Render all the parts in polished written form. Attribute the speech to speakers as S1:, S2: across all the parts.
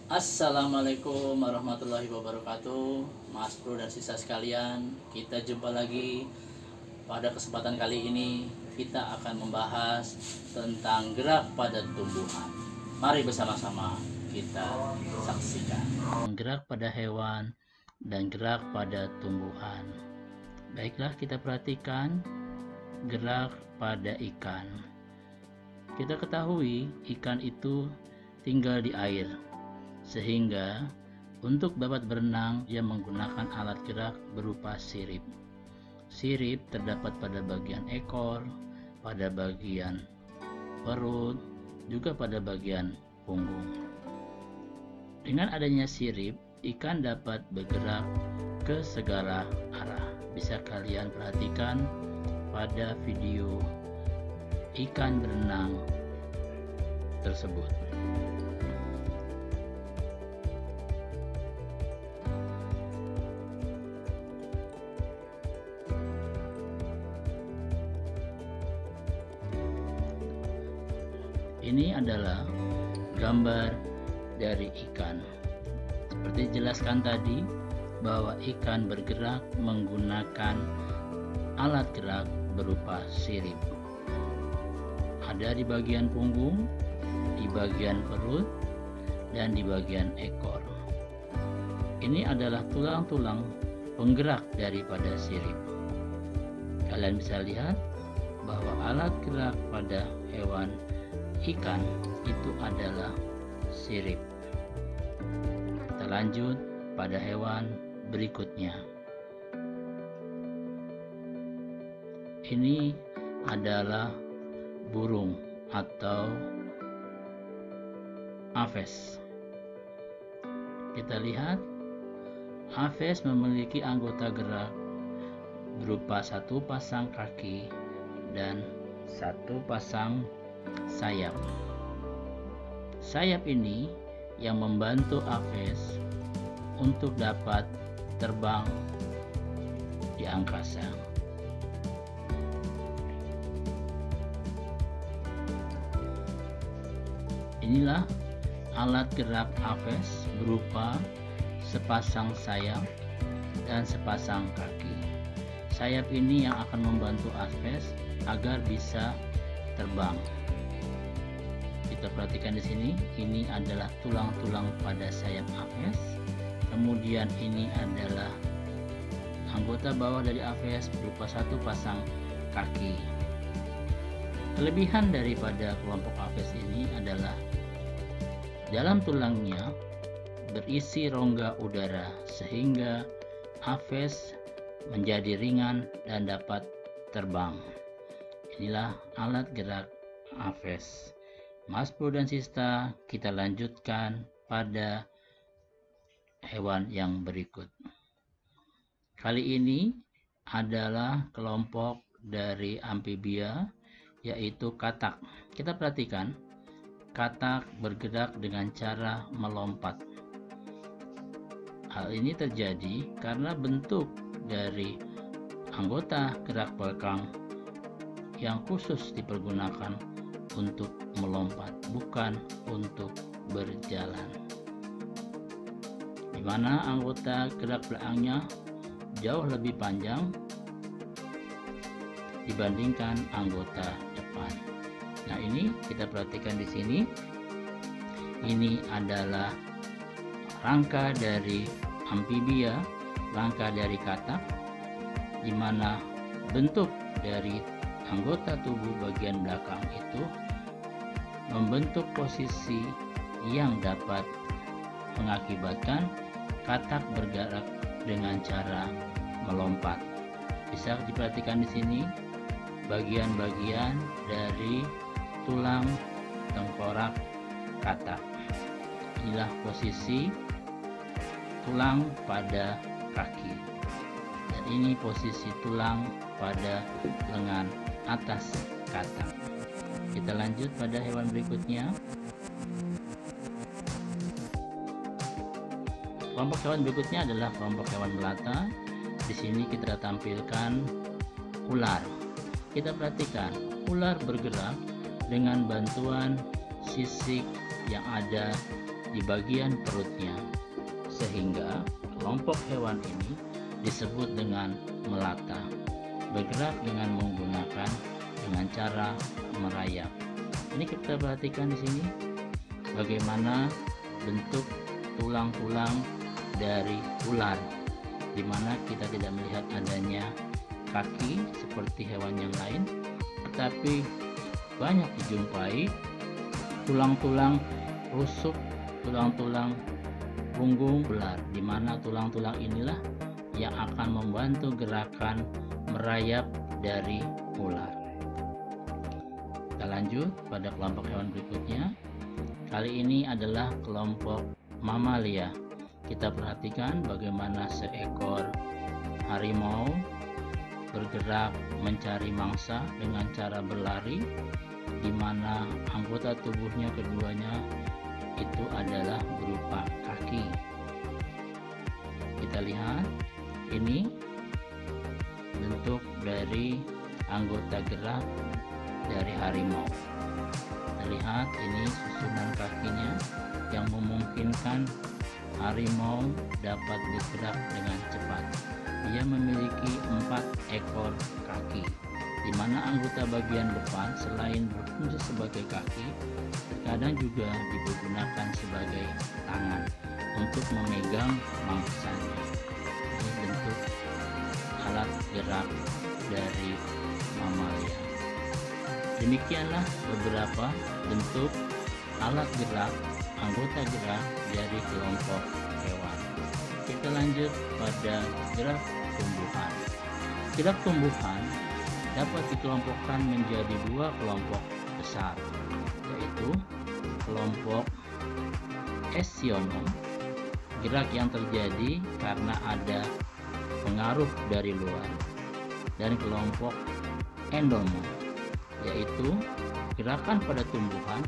S1: Assalamualaikum warahmatullahi wabarakatuh, Mas Bro dan sisa sekalian. Kita jumpa lagi. Pada kesempatan kali ini kita akan membahas tentang gerak pada tumbuhan. Mari bersama-sama kita saksikan gerak pada hewan dan gerak pada tumbuhan. Baiklah, kita perhatikan gerak pada ikan. Kita ketahui ikan itu tinggal di air, sehingga untuk dapat berenang dia menggunakan alat gerak berupa sirip. Sirip terdapat pada bagian ekor, pada bagian perut, juga pada bagian punggung. Dengan adanya sirip, ikan dapat bergerak ke segala arah. Bisa kalian perhatikan pada video ikan berenang tersebut. Ini adalah gambar dari ikan. Seperti dijelaskan tadi, bahwa ikan bergerak menggunakan alat gerak berupa sirip. Ada di bagian punggung, di bagian perut, dan di bagian ekor. Ini adalah tulang-tulang penggerak daripada sirip. Kalian bisa lihat bahwa alat gerak pada hewan ikan itu adalah sirip. Kita lanjut pada hewan berikutnya. Ini adalah burung atau aves. Kita lihat aves memiliki anggota gerak berupa satu pasang kaki dan satu pasang sayap. Sayap ini yang membantu aves untuk dapat terbang di angkasa. Inilah alat gerak aves berupa sepasang sayap dan sepasang kaki. Sayap ini yang akan membantu aves agar bisa terbang. Kita perhatikan di sini, ini adalah tulang-tulang pada sayap aves. Kemudian ini adalah anggota bawah dari aves berupa satu pasang kaki. Kelebihan daripada kelompok aves ini adalah dalam tulangnya berisi rongga udara, sehingga aves menjadi ringan dan dapat terbang. Inilah alat gerak aves. Mas Bro dan Sista, kita lanjutkan pada hewan yang berikut. Kali ini adalah kelompok dari amfibia, yaitu katak. Kita perhatikan, katak bergerak dengan cara melompat. Hal ini terjadi karena bentuk dari anggota gerak belakang yang khusus dipergunakan untuk melompat, bukan untuk berjalan. Di mana anggota gerak belakangnya jauh lebih panjang dibandingkan anggota depan. Nah, ini kita perhatikan di sini. Ini adalah rangka dari amfibia, rangka dari katak, di mana bentuk dari anggota tubuh bagian belakang itu membentuk posisi yang dapat mengakibatkan katak bergerak dengan cara melompat. Bisa diperhatikan di sini bagian-bagian dari tulang tengkorak katak. Inilah posisi tulang pada kaki, dan ini posisi tulang pada lengan atas katak. Kita lanjut pada hewan berikutnya. Kelompok hewan berikutnya adalah kelompok hewan melata. Di sini kita tampilkan ular. Kita perhatikan, ular bergerak dengan bantuan sisik yang ada di bagian perutnya, sehingga kelompok hewan ini disebut dengan melata, bergerak dengan menggunakan cara merayap. Ini kita perhatikan di sini bagaimana bentuk tulang-tulang dari ular, di mana kita tidak melihat adanya kaki seperti hewan yang lain, tetapi banyak dijumpai tulang-tulang rusuk, tulang-tulang punggung ular, di mana tulang-tulang inilah yang akan membantu gerakan merayap dari ular. Kita lanjut pada kelompok hewan berikutnya. Kali ini adalah kelompok mamalia. Kita perhatikan bagaimana seekor harimau bergerak mencari mangsa dengan cara berlari, di mana anggota tubuhnya keduanya itu adalah berupa kaki. Kita lihat ini bentuk dari anggota gerak dari harimau. Kita lihat ini susunan kakinya yang memungkinkan harimau dapat bergerak dengan cepat. Dia memiliki 4 ekor kaki, di mana anggota bagian depan selain berfungsi sebagai kaki, terkadang juga digunakan sebagai tangan untuk memegang mangsanya. Ini bentuk alat gerak dari mamalia. Demikianlah beberapa bentuk alat gerak, anggota gerak dari kelompok hewan. Kita lanjut pada gerak tumbuhan. Gerak tumbuhan dapat dikelompokkan menjadi 2 kelompok besar, yaitu kelompok esionom, gerak yang terjadi karena ada pengaruh dari luar, dan kelompok endomom, yaitu gerakan pada tumbuhan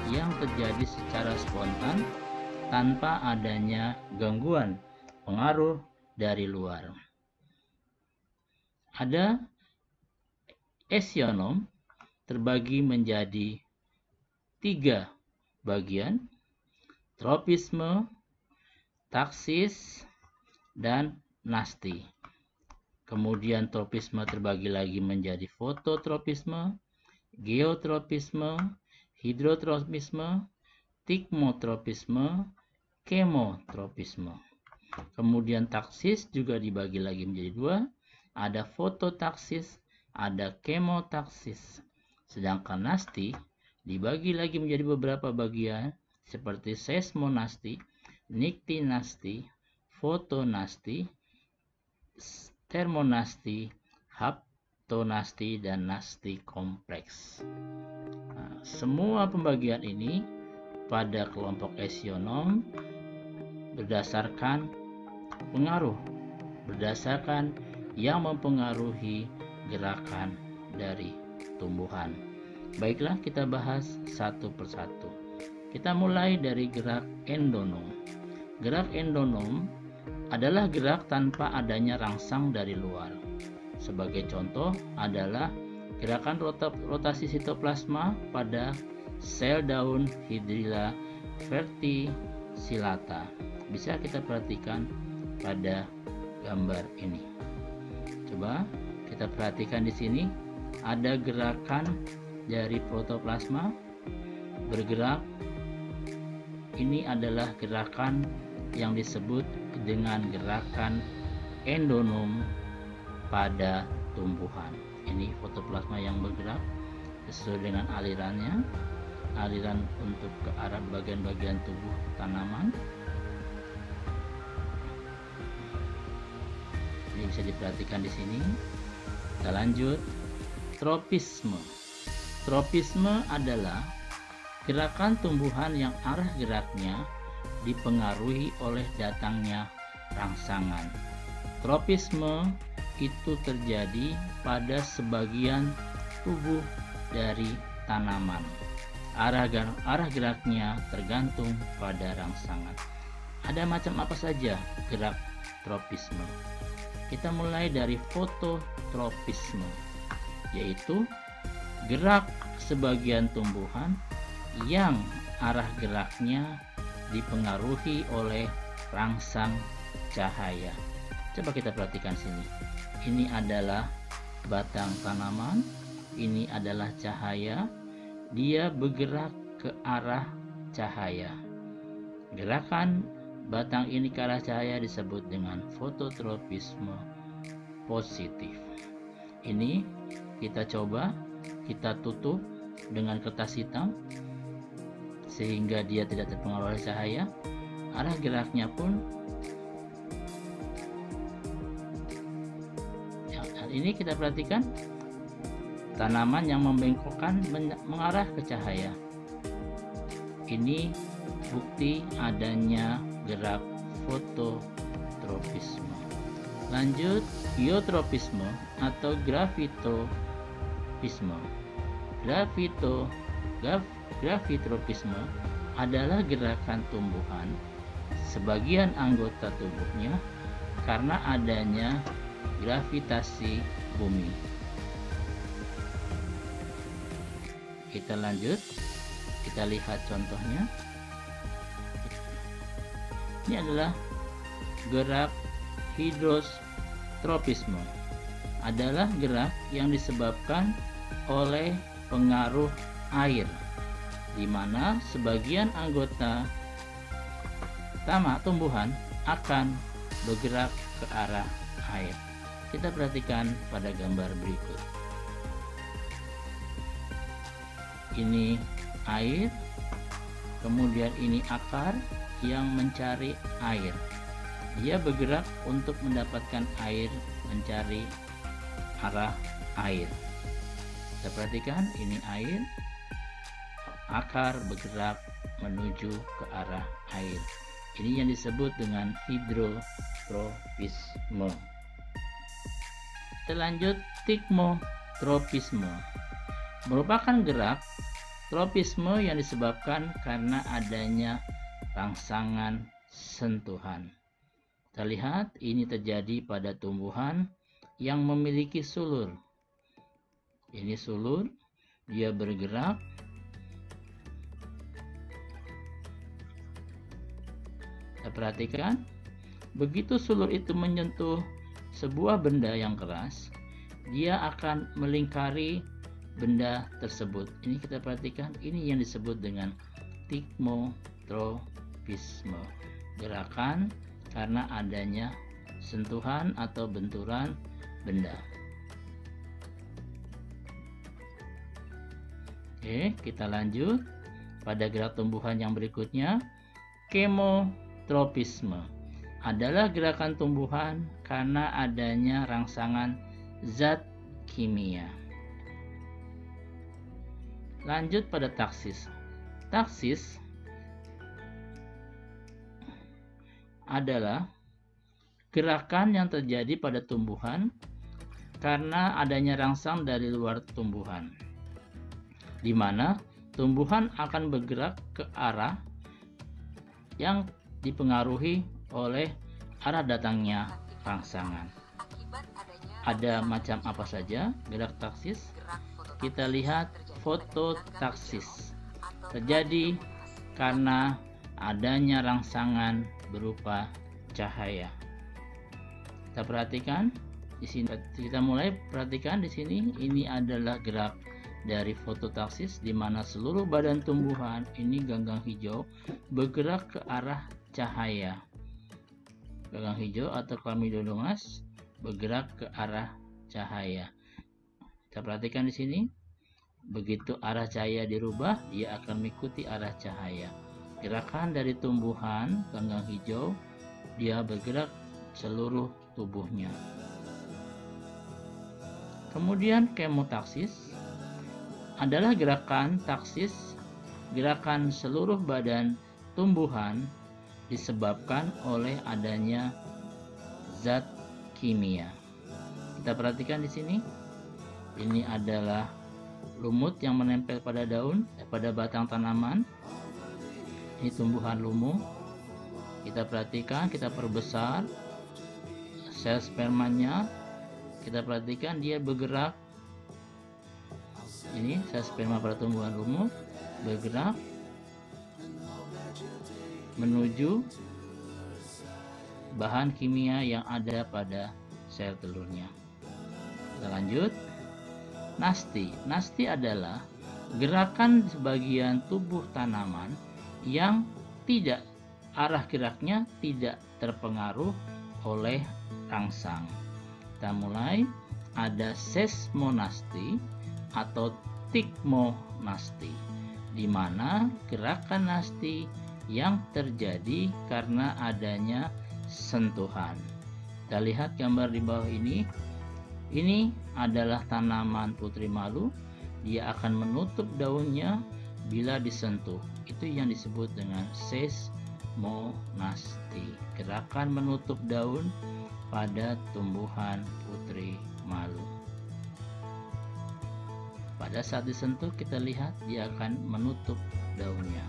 S1: yang terjadi secara spontan tanpa adanya gangguan pengaruh dari luar. Ada esionom terbagi menjadi 3 bagian: tropisme, taksis, dan nasti. Kemudian tropisme terbagi lagi menjadi fototropisme, geotropisme, hidrotropisme, tigmotropisme, kemotropisme. Kemudian taksis juga dibagi lagi menjadi 2, ada fototaksis, ada kemotaksis. Sedangkan nasti dibagi lagi menjadi beberapa bagian seperti seismonasti, niktinasti, fotonasti, termonasti, haptonasti, dan nasti kompleks. Nah, semua pembagian ini pada kelompok esionom berdasarkan pengaruh, berdasarkan yang mempengaruhi gerakan dari tumbuhan. Baiklah, kita bahas satu persatu. Kita mulai dari gerak endonom. Gerak endonom adalah gerak tanpa adanya rangsang dari luar. Sebagai contoh adalah gerakan rotasi sitoplasma pada sel daun Hydrilla verticillata. Bisa kita perhatikan pada gambar ini. Coba kita perhatikan di sini ada gerakan dari protoplasma bergerak. Ini adalah gerakan yang disebut dengan gerakan endonom pada tumbuhan. Ini protoplasma yang bergerak sesuai dengan alirannya, aliran untuk ke arah bagian-bagian tubuh tanaman. Ini bisa diperhatikan di sini. Kita lanjut. Tropisme. Tropisme adalah gerakan tumbuhan yang arah geraknya dipengaruhi oleh datangnya rangsangan. Tropisme itu terjadi pada sebagian tubuh dari tanaman. Arah geraknya tergantung pada rangsangan. Ada macam apa saja gerak tropisme? Kita mulai dari fototropisme, yaitu gerak sebagian tumbuhan yang arah geraknya dipengaruhi oleh rangsang cahaya. Coba kita perhatikan sini. Ini adalah batang tanaman, ini adalah cahaya. Dia bergerak ke arah cahaya. Gerakan batang ini ke arah cahaya disebut dengan fototropisme positif. Ini kita coba, kita tutup dengan kertas hitam sehingga dia tidak terpengaruh oleh cahaya. Arah geraknya pun ini kita perhatikan, tanaman yang membengkokkan mengarah ke cahaya. Ini bukti adanya gerak fototropisme. Lanjut, biotropisme atau gravitopisme. Gravitropisme adalah gerakan tumbuhan sebagian anggota tubuhnya karena adanya gravitasi bumi. Kita lanjut, kita lihat contohnya. Ini adalah gerak hidrotropisme. Adalah gerak yang disebabkan oleh pengaruh air, di mana sebagian anggota tumbuhan akan bergerak ke arah air. Kita perhatikan pada gambar berikut. Ini air, kemudian ini akar yang mencari air. Dia bergerak untuk mendapatkan air, mencari arah air. Kita perhatikan, ini air, akar bergerak menuju ke arah air. Ini yang disebut dengan hidrotropisme. Kita lanjut, tikmotropisme. Merupakan gerak tropisme yang disebabkan karena adanya rangsangan sentuhan. Kita lihat, ini terjadi pada tumbuhan yang memiliki sulur. Ini sulur, dia bergerak. Kita perhatikan, begitu sulur itu menyentuh sebuah benda yang keras, dia akan melingkari benda tersebut. Ini kita perhatikan, ini yang disebut dengan tikmotropisme. Gerakan karena adanya sentuhan atau benturan benda. Oke, kita lanjut pada gerak tumbuhan yang berikutnya. Kemotropisme adalah gerakan tumbuhan karena adanya rangsangan zat kimia. Lanjut pada taksis. Taksis adalah gerakan yang terjadi pada tumbuhan karena adanya rangsang dari luar tumbuhan, di mana tumbuhan akan bergerak ke arah yang dipengaruhi oleh arah datangnya rangsangan. Ada macam apa saja gerak taksis? Kita lihat, fototaksis terjadi karena adanya rangsangan berupa cahaya. Kita perhatikan di sini, kita mulai perhatikan di sini. Ini adalah gerak dari fototaksis, di mana seluruh badan tumbuhan, ini ganggang hijau, bergerak ke arah cahaya. Ganggang hijau atau Chlamydomonas bergerak ke arah cahaya. Kita perhatikan di sini, begitu arah cahaya dirubah, dia akan mengikuti arah cahaya. Gerakan dari tumbuhan ganggang hijau, dia bergerak seluruh tubuhnya. Kemudian kemotaksis adalah gerakan taksis, gerakan seluruh badan tumbuhan disebabkan oleh adanya zat kimia. Kita perhatikan di sini, ini adalah lumut yang menempel pada daun, pada batang tanaman. Ini tumbuhan lumut. Kita perhatikan, kita perbesar sel spermanya. Kita perhatikan dia bergerak Ini sel sperma pada tumbuhan lumut bergerak menuju bahan kimia yang ada pada sel telurnya. Kita lanjut. Nasti. Nasti adalah gerakan sebagian tubuh tanaman yang tidak arah geraknya tidak terpengaruh oleh rangsang. Kita mulai. Ada seismonasti atau tikmonasti, di mana gerakan nasti yang terjadi karena adanya sentuhan. Kita lihat gambar di bawah ini. Ini adalah tanaman putri malu. Dia akan menutup daunnya bila disentuh. Itu yang disebut dengan seismonasti, gerakan menutup daun pada tumbuhan putri malu. Pada saat disentuh, kita lihat dia akan menutup daunnya.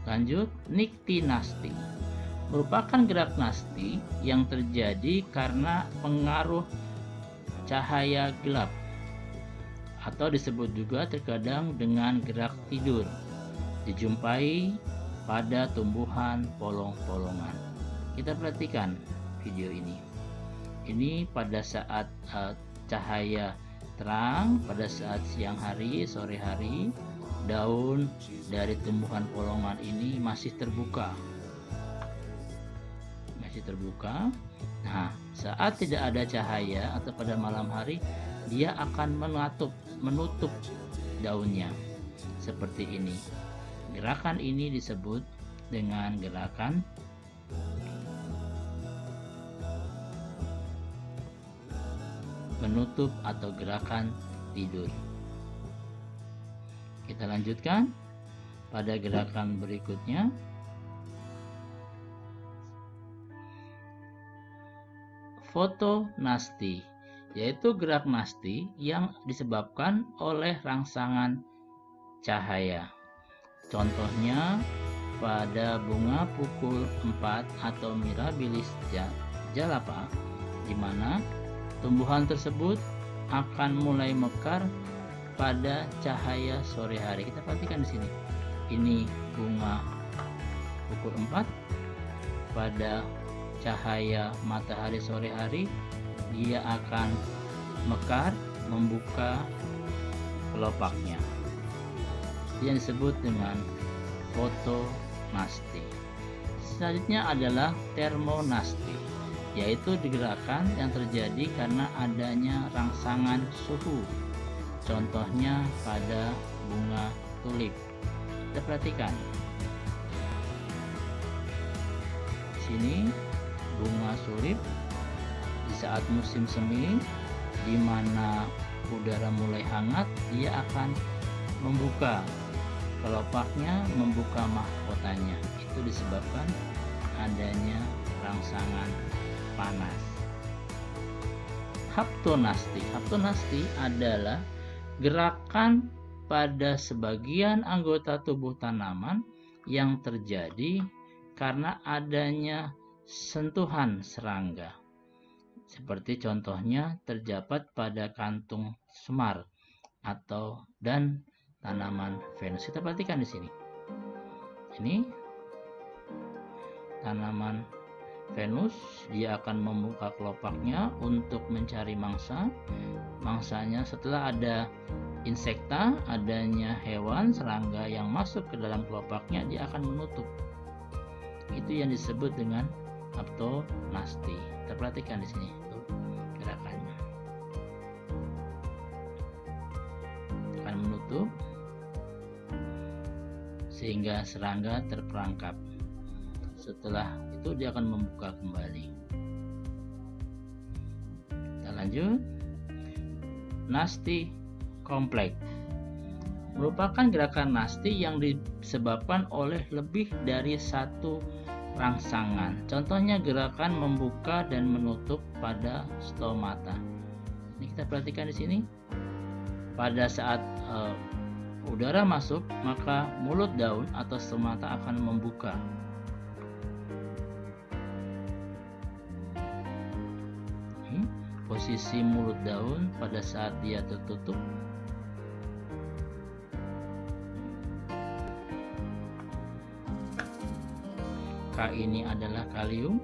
S1: Lanjut, niktinasti merupakan gerak nasti yang terjadi karena pengaruh cahaya gelap, atau disebut juga terkadang dengan gerak tidur. Dijumpai pada tumbuhan polong-polongan. Kita perhatikan video ini. Ini pada saat cahaya terang, pada saat siang hari, sore hari, daun dari tumbuhan polongan ini masih terbuka. Nah, saat tidak ada cahaya atau pada malam hari, dia akan menutup daunnya seperti ini. Gerakan ini disebut dengan gerakan menutup atau gerakan tidur. Kita lanjutkan pada gerakan berikutnya. Fotonasti, yaitu gerak nasti yang disebabkan oleh rangsangan cahaya. Contohnya pada bunga pukul 4 atau Mirabilis jalapa, di mana tumbuhan tersebut akan mulai mekar pada cahaya sore hari. Kita perhatikan di sini. Ini bunga pukul 4 pada cahaya matahari sore hari, dia akan mekar, membuka kelopaknya. Yang disebut dengan fotonasti. Selanjutnya adalah termonasti, yaitu gerakan yang terjadi karena adanya rangsangan suhu. Contohnya pada bunga tulip. Kita perhatikan. Di sini bunga tulip di saat musim semi, di mana udara mulai hangat, dia akan membuka kelopaknya, membuka mahkotanya. Itu disebabkan adanya rangsangan panas. Haptonasti. Haptonasti adalah gerakan pada sebagian anggota tubuh tanaman yang terjadi karena adanya sentuhan serangga. Seperti contohnya terdapat pada kantung semar dan tanaman Venus. Kita perhatikan di sini. Ini tanaman Venus, dia akan membuka kelopaknya untuk mencari mangsa. Mangsanya setelah ada insekta, adanya hewan serangga yang masuk ke dalam kelopaknya, dia akan menutup. Itu yang disebut dengan haptonasti. Kita perhatikan di sini gerakannya. Akan menutup sehingga serangga terperangkap. Setelah itu dia akan membuka kembali. Kita lanjut. Nasti kompleks merupakan gerakan nasti yang disebabkan oleh lebih dari satu rangsangan. Contohnya gerakan membuka dan menutup pada stomata. Ini kita perhatikan di sini. Pada saat udara masuk, maka mulut daun atau stomata akan membuka. posisi mulut daun pada saat dia tertutup. K ini adalah kalium,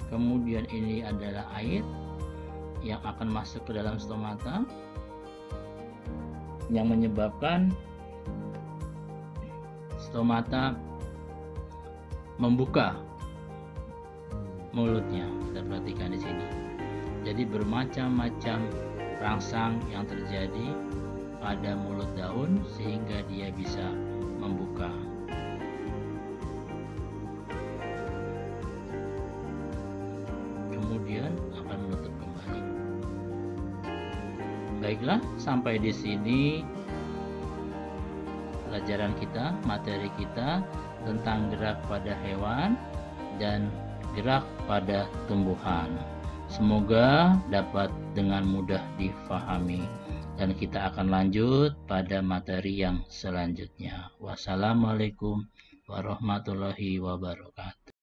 S1: kemudian ini adalah air yang akan masuk ke dalam stomata, yang menyebabkan stomata membuka mulutnya. Kita perhatikan di sini. Jadi bermacam-macam rangsang yang terjadi pada mulut daun sehingga dia bisa membuka. Kemudian akan menutup kembali. Baiklah, sampai di sini pelajaran kita, materi kita tentang gerak pada hewan dan gerak pada tumbuhan. Semoga dapat dengan mudah difahami, dan kita akan lanjut pada materi yang selanjutnya. Wassalamualaikum warahmatullahi wabarakatuh.